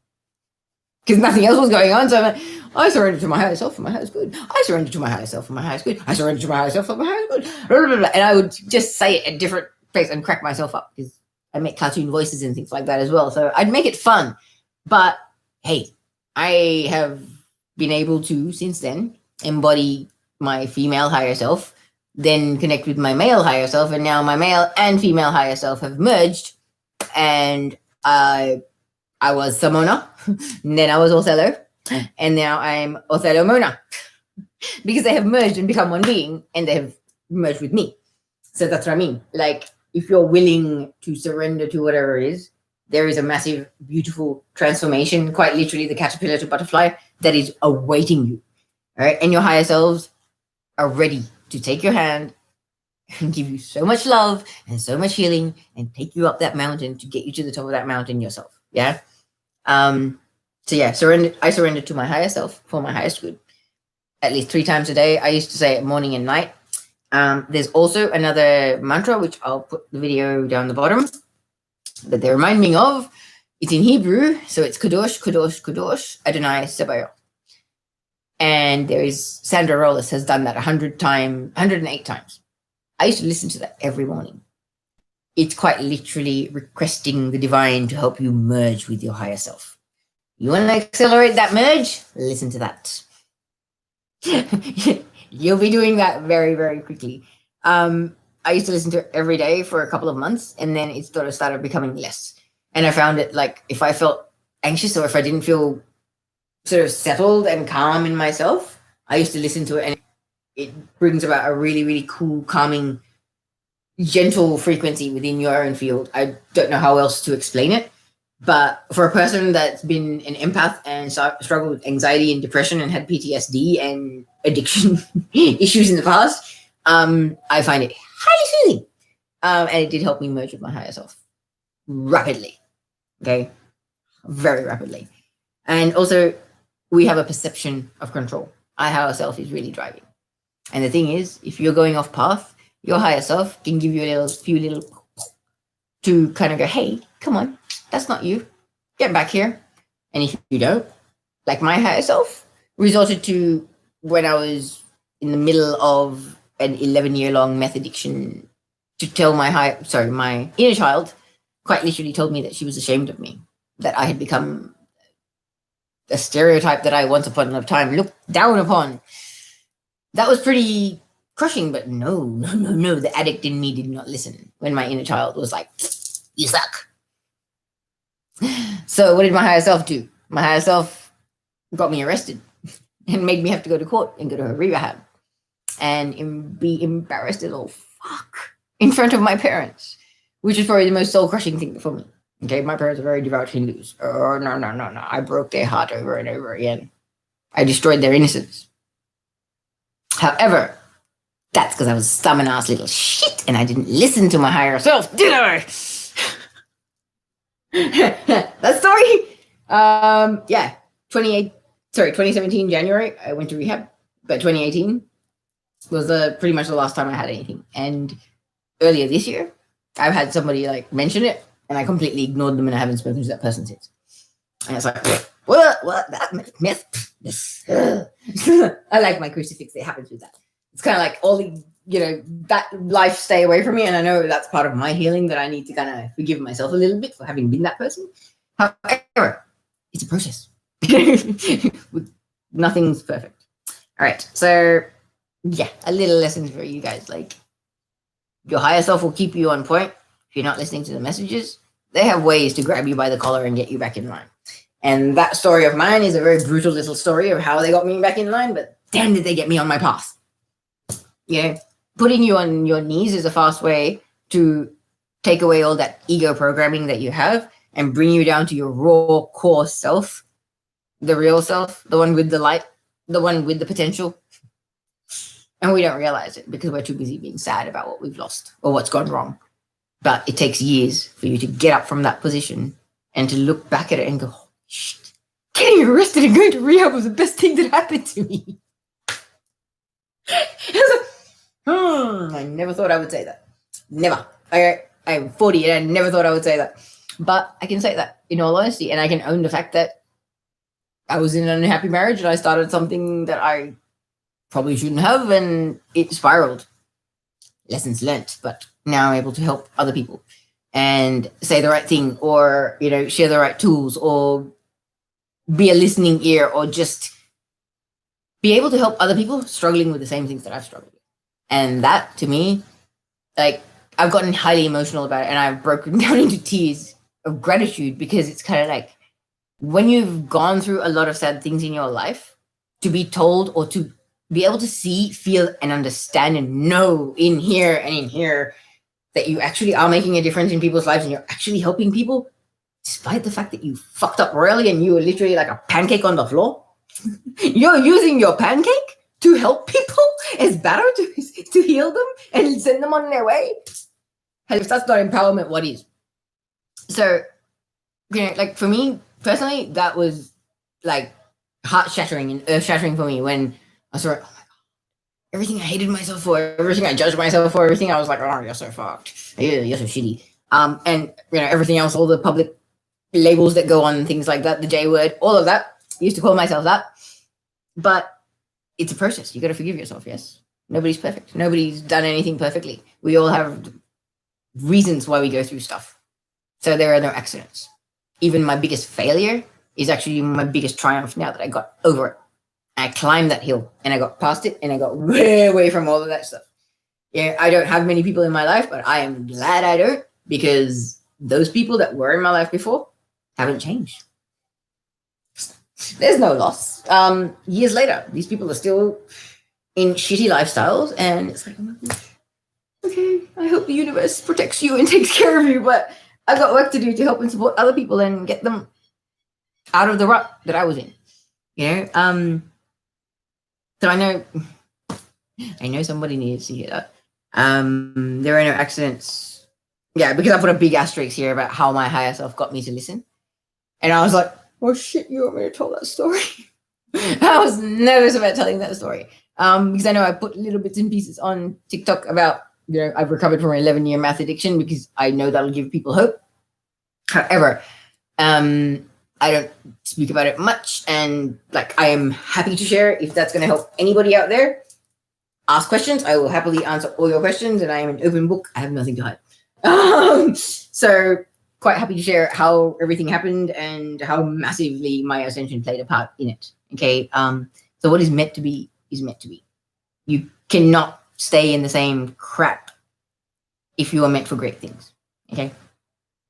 because nothing else was going on. So I'm like, I surrender to my higher self for my highest good. I surrender to my higher self for my highest good. I surrender to my higher self for my highest good. Blah, blah, blah. And I would just say it at different places and crack myself up because I make cartoon voices and things like that as well. So I'd make it fun. But hey, I have been able to, since then, embody my female higher self, then connect with my male higher self, and now my male and female higher self have merged, and I was Samona, and then I was Othello, and now I'm Othello Mona, because they have merged and become one being, and they have merged with me. So that's what I mean. Like, if you're willing to surrender to whatever it is, there is a massive, beautiful transformation, quite literally the caterpillar to butterfly, that is awaiting you. All right, and your higher selves are ready to take your hand and give you so much love and so much healing and take you up that mountain to get you to the top of that mountain yourself. Yeah. So yeah, I surrender to my higher self for my highest good. At least 3 times a day. I used to say it morning and night. There's also another mantra, which I'll put the video down the bottom, that they remind me of. It's in Hebrew, so it's Kadosh, Kadosh, Kadosh, Adonai Sebayoth. And there is Sandra Rollis has done that 108 times. I used to listen to that every morning. It's quite literally requesting the divine to help you merge with your higher self. You want to accelerate that merge? Listen to that. You'll be doing that very, very quickly. I used to listen to it every day for a couple of months, and then it sort of started becoming less. And I found it like if I felt anxious or if I didn't feel sort of settled and calm in myself, I used to listen to it, and it brings about a really, really cool, calming, gentle frequency within your own field. I don't know how else to explain it, but for a person that's been an empath and struggled with anxiety and depression and had PTSD and addiction issues in the past, I find it highly soothing. And it did help me merge with my higher self rapidly. Okay? Very rapidly. And also, we have a perception of control. Our higher self is really driving. And the thing is, if you're going off path, your higher self can give you a few little to kind of go, hey, come on, that's not you. Get back here. And if you don't, like my higher self resorted to when I was in the middle of an 11-year-long meth addiction to tell my inner child quite literally told me that she was ashamed of me, that I had become a stereotype that I once upon a time looked down upon. That was pretty crushing, but no. The addict in me did not listen when my inner child was like, you suck. So what did my higher self do? My higher self got me arrested and made me have to go to court and go to a rehab and be embarrassed as all fuck in front of my parents, which is probably the most soul-crushing thing for me. Okay, my parents are very devout Hindus. Oh, no. I broke their heart over and over again. I destroyed their innocence. However, That's because I was a stubborn ass little shit and I didn't listen to my higher self, did I? That story. Yeah, 2017 January, I went to rehab, but 2018 was pretty much the last time I had anything. And earlier this year, I've had somebody like mention it, and I completely ignored them, and I haven't spoken to that person since. And it's like, what, that myth? I like my crucifix. It happens with that. It's kind of like all the, that life stay away from me, and I know that's part of my healing, that I need to kind of forgive myself a little bit for having been that person. However, it's a process. Nothing's perfect. All right, so yeah, a little lesson for you guys. Like, your higher self will keep you on point if you're not listening to the messages. They have ways to grab you by the collar and get you back in line. And that story of mine is a very brutal little story of how they got me back in line, but damn, did they get me on my path. Putting you on your knees is a fast way to take away all that ego programming that you have and bring you down to your raw core self, the real self, the one with the light, the one with the potential. And we don't realize it because we're too busy being sad about what we've lost or what's gone wrong. But it takes years for you to get up from that position and to look back at it and go, oh, shit, getting arrested and going to rehab was the best thing that happened to me. I never thought I would say that. Never. I'm 40 and I never thought I would say that. But I can say that in all honesty, and I can own the fact that I was in an unhappy marriage and I started something that I probably shouldn't have, and it spiraled. Lessons learnt, but now I'm able to help other people and say the right thing, or share the right tools, or be a listening ear, or just be able to help other people struggling with the same things that I've struggled with. And that, to me, like, I've gotten highly emotional about it, and I've broken down into tears of gratitude, because it's kind of like, when you've gone through a lot of sad things in your life, to be told, or to be able to see, feel, and understand and know in here and in here that you actually are making a difference in people's lives and you're actually helping people, despite the fact that you fucked up royally and you were literally like a pancake on the floor. You're using your pancake to help people as better to heal them and send them on their way. Hell, if that's not empowerment, what is? So, like, for me personally, that was like heart-shattering and earth-shattering for me when I saw it. Oh my God. Everything I hated myself for, everything I judged myself for, everything I was like, oh, you're so fucked. You're so shitty. And everything else, all the public labels that go on, things like that, the J word, all of that. I used to call myself that. But it's a process. You got to forgive yourself, yes. Nobody's perfect. Nobody's done anything perfectly. We all have reasons why we go through stuff. So there are no accidents. Even my biggest failure is actually my biggest triumph now that I got over it. I climbed that hill and I got past it and I got way away from all of that stuff. Yeah, I don't have many people in my life, but I am glad I don't, because those people that were in my life before haven't changed. There's no loss. Years later, these people are still in shitty lifestyles, and it's like, oh my gosh, okay, I hope the universe protects you and takes care of you, but I've got work to do to help and support other people and get them out of the rut that I was in. So I know somebody needs to hear that. There are no accidents. Yeah, because I put a big asterisk here about how my higher self got me to listen. And I was like, oh shit, you want me to tell that story? I was nervous about telling that story. Because I know I put little bits and pieces on TikTok about, I've recovered from an 11-year math addiction, because I know that'll give people hope. However, I don't speak about it much, and like, I am happy to share if that's going to help anybody out there. Ask questions. I will happily answer all your questions, and I am an open book. I have nothing to hide. So quite happy to share how everything happened and how massively my ascension played a part in it. Okay. So what is meant to be is meant to be. You cannot stay in the same crap if you are meant for great things. Okay.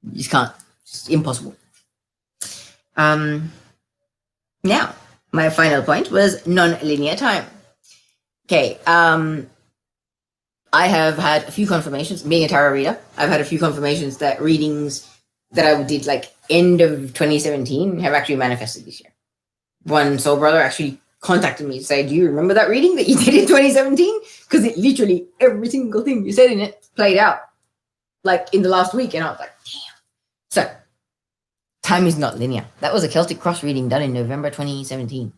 You just can't. It's impossible. Now, my final point was non-linear time. Okay, I have had a few confirmations, being a tarot reader, I've had a few confirmations that readings that I did like end of 2017 have actually manifested this year. One soul brother actually contacted me to say, do you remember that reading that you did in 2017? Because it literally, every single thing you said in it played out like in the last week. And I was like, damn. So time is not linear. That was a Celtic Cross reading done in November 2017.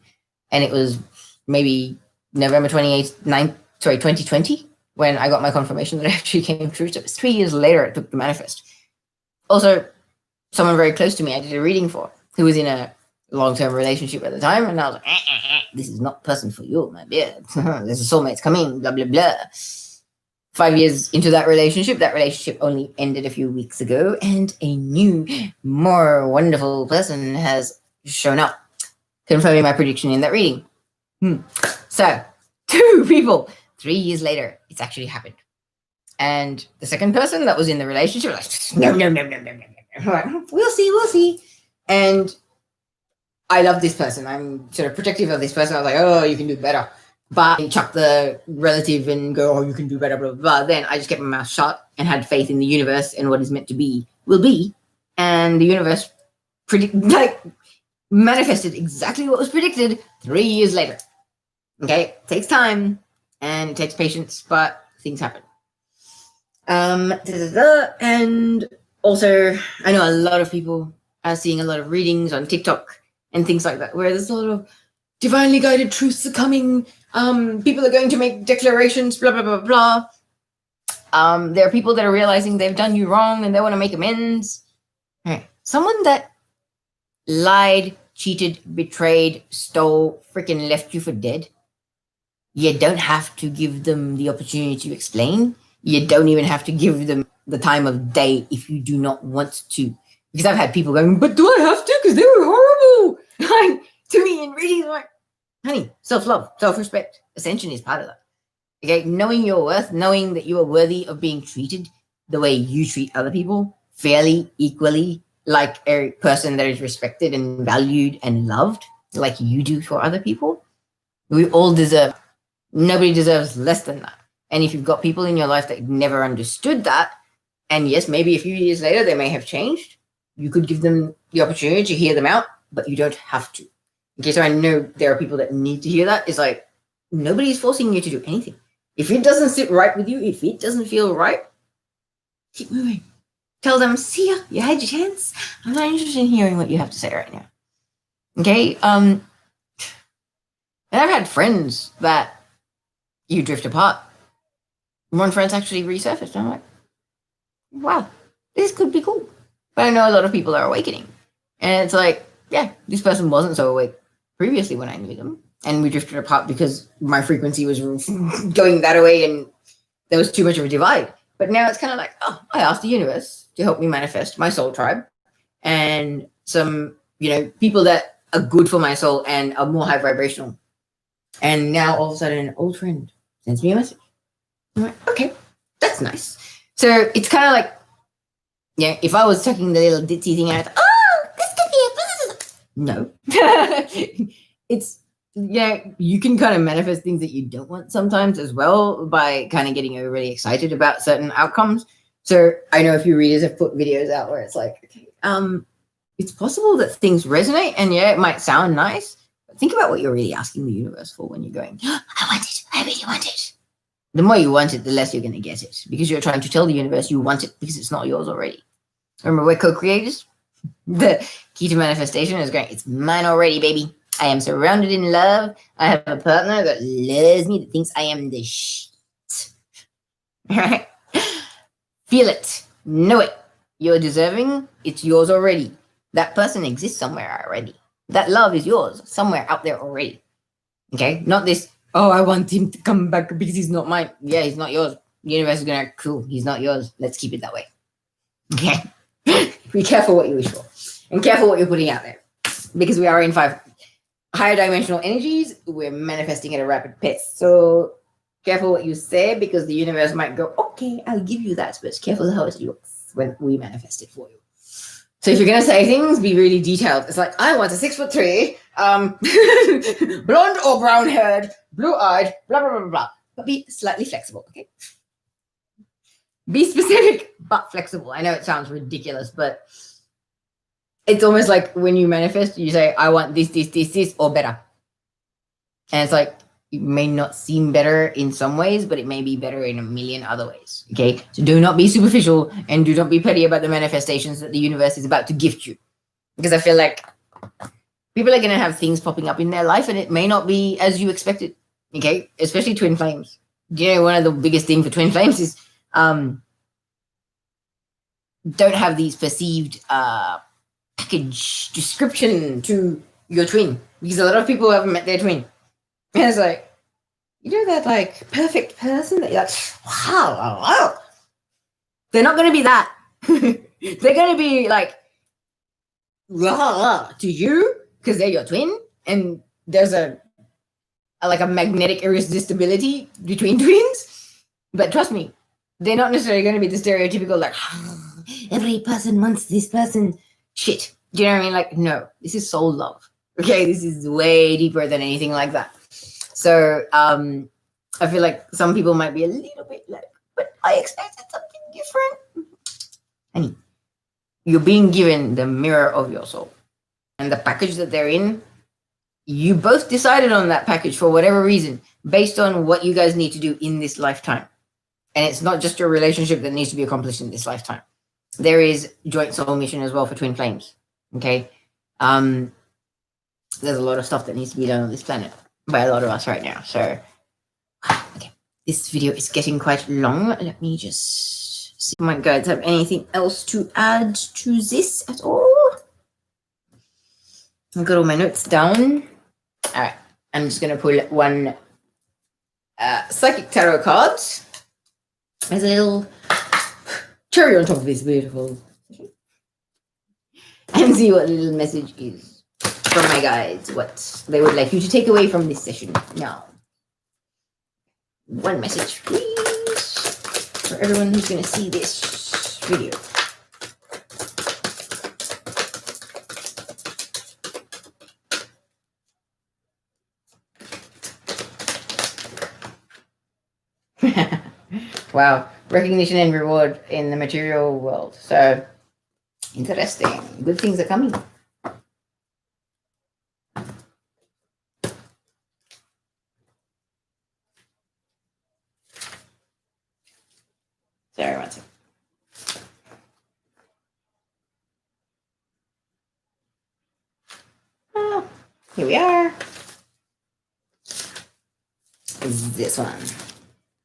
And it was maybe November 2020, when I got my confirmation that it actually came true. So it was 3 years later it took to manifest. Also, someone very close to me I did a reading for, who was in a long-term relationship at the time, and I was like, this is not the person for you, my beard. There's a soulmate's coming, blah, blah, blah. 5 years into that relationship only ended a few weeks ago, and a new, more wonderful person has shown up, confirming my prediction in that reading. So, 2 people, 3 years later, it's actually happened. And the second person that was in the relationship was like, no. We'll see. And I love this person. I'm sort of protective of this person. I was like, oh, you can do better. But I chuck the relative and go, oh, you can do better, blah, blah, blah. Then I just kept my mouth shut and had faith in the universe, and what is meant to be will be. And the universe manifested exactly what was predicted 3 years later. Okay, it takes time and it takes patience, but things happen. And also, I know a lot of people are seeing a lot of readings on TikTok and things like that, where there's a lot of divinely guided truths are coming. People are going to make declarations, blah, blah, blah, blah. There are people that are realizing they've done you wrong and they want to make amends. Right. Someone that lied, cheated, betrayed, stole, freaking left you for dead, you don't have to give them the opportunity to explain. You don't even have to give them the time of day if you do not want to. Because I've had people going, but do I have to? Because they were horrible. Like, to me in readings, like, honey, self-love, self-respect, ascension is part of that. Okay, knowing your worth, knowing that you are worthy of being treated the way you treat other people, fairly, equally, like a person that is respected and valued and loved, like you do for other people. We all deserve. Nobody deserves less than that. And if you've got people in your life that never understood that, and yes, maybe a few years later they may have changed, you could give them the opportunity to hear them out, but you don't have to. Okay, so I know there are people that need to hear that. It's like, nobody's forcing you to do anything. If it doesn't sit right with you, if it doesn't feel right, keep moving. Tell them, see ya, you had your chance. I'm not interested in hearing what you have to say right now. Okay? And I've had friends that you drift apart. One friend's actually resurfaced. I'm like, wow, this could be cool. But I know a lot of people are awakening. And it's like, yeah, this person wasn't so awake previously when I knew them. And we drifted apart because my frequency was going that way and there was too much of a divide. But now it's kind of like, oh, I asked the universe to help me manifest my soul tribe and some, people that are good for my soul and are more high vibrational. And now all of a sudden an old friend sends me a message. I'm like, okay, that's nice. So it's kind of like, yeah, if I was tucking the little ditzy thing out, oh, this could be a no. It's, you can kind of manifest things that you don't want sometimes as well by kind of getting overly excited about certain outcomes. So I know a few readers have put videos out where it's like, okay, it's possible that things resonate and yeah, it might sound nice, but think about what you're really asking the universe for when you're going, oh, I want it. I really want it. The more you want it, the less you're going to get it because you're trying to tell the universe you want it because it's not yours already. Remember, we're co-creators. The key to manifestation is going, it's mine already, baby. I am surrounded in love. I have a partner that loves me, that thinks I am the shit. Right? Feel it. Know it. You're deserving. It's yours already. That person exists somewhere already. That love is yours somewhere out there already. Okay? Not this, oh, I want him to come back because he's not mine. Yeah, he's not yours. The universe is going to, cool, he's not yours. Let's keep it that way. Okay? Be careful what you wish for. And careful what you're putting out there. Because we are in 5 higher dimensional energies. We're manifesting at a rapid pace. So careful what you say because the universe might go, okay, I'll give you that. But careful how it looks when we manifest it for you. So if you're going to say things, be really detailed. It's like, I want a 6'3", blonde or brown haired, blue-eyed, blah, blah, blah, blah. But be slightly flexible, okay? Be specific, but flexible. I know it sounds ridiculous, but it's almost like when you manifest, you say, I want this, or better. And it's like, it may not seem better in some ways, but it may be better in a million other ways. Okay. So do not be superficial and do not be petty about the manifestations that the universe is about to gift you. Because I feel like people are going to have things popping up in their life and it may not be as you expected. Okay. Especially twin flames. You know, one of the biggest things for twin flames is don't have these perceived package description to your twin. Because a lot of people haven't met their twin. And it's like, you know, that like perfect person that you're like, wow. They're not going to be that. They're going to be like, to you because they're your twin. And there's a magnetic irresistibility between twins. But trust me, they're not necessarily going to be the stereotypical, like, every person wants this person shit. Do you know what I mean? Like, no, this is soul love. Okay, this is way deeper than anything like that. So I feel like some people might be a little bit like, but I expected something different. I mean, you're being given the mirror of your soul. And the package that they're in, you both decided on that package for whatever reason, based on what you guys need to do in this lifetime. And it's not just your relationship that needs to be accomplished in this lifetime. There is joint soul mission as well for twin flames. Okay. There's a lot of stuff that needs to be done on this planet by a lot of us right now. So, okay, this video is getting quite long. Let me just see if my guides have anything else to add to this at all. I've got all my notes down. All right, I'm just going to pull one psychic tarot card as a little cherry on top of this beautiful, and see what little message is from my guides, what they would like you to take away from this session. Now, one message, please, for everyone who's going to see this video. Wow, recognition and reward in the material world. So, interesting. Good things are coming. Sorry, one second. Oh, here we are. Is this one.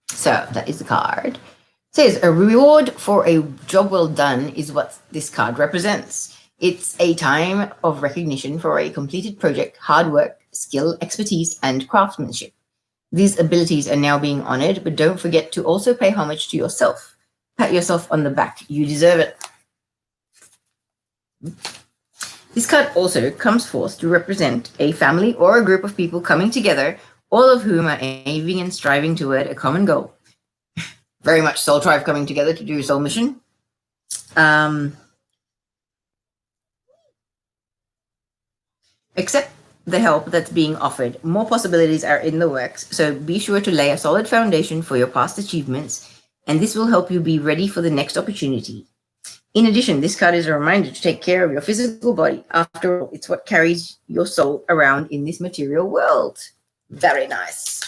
So that is the card. It says a reward for a job well done is what this card represents. It's a time of recognition for a completed project, hard work, skill, expertise, and craftsmanship. These abilities are now being honored, but don't forget to also pay homage to yourself. Pat yourself on the back. You deserve it. This card also comes forth to represent a family or a group of people coming together, all of whom are aiming and striving toward a common goal. Very much soul tribe coming together to do soul mission. Accept the help that's being offered. More possibilities are in the works, so be sure to lay a solid foundation for your past achievements, and this will help you be ready for the next opportunity. In addition, this card is a reminder to take care of your physical body. After all, it's what carries your soul around in this material world. Very nice.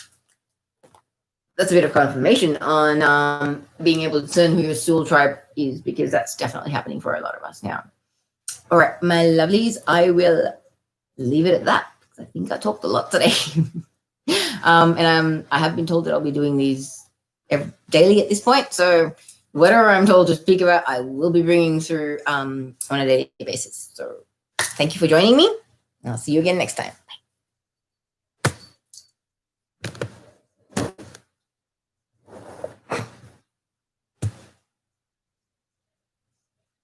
That's a bit of confirmation on being able to discern who your soul tribe is, because that's definitely happening for a lot of us now. All right, my lovelies, I will leave it at that, because I think I talked a lot today. And I have been told that I'll be doing these daily at this point. So whatever I'm told to speak about, I will be bringing through on a daily basis. So thank you for joining me. And I'll see you again next time.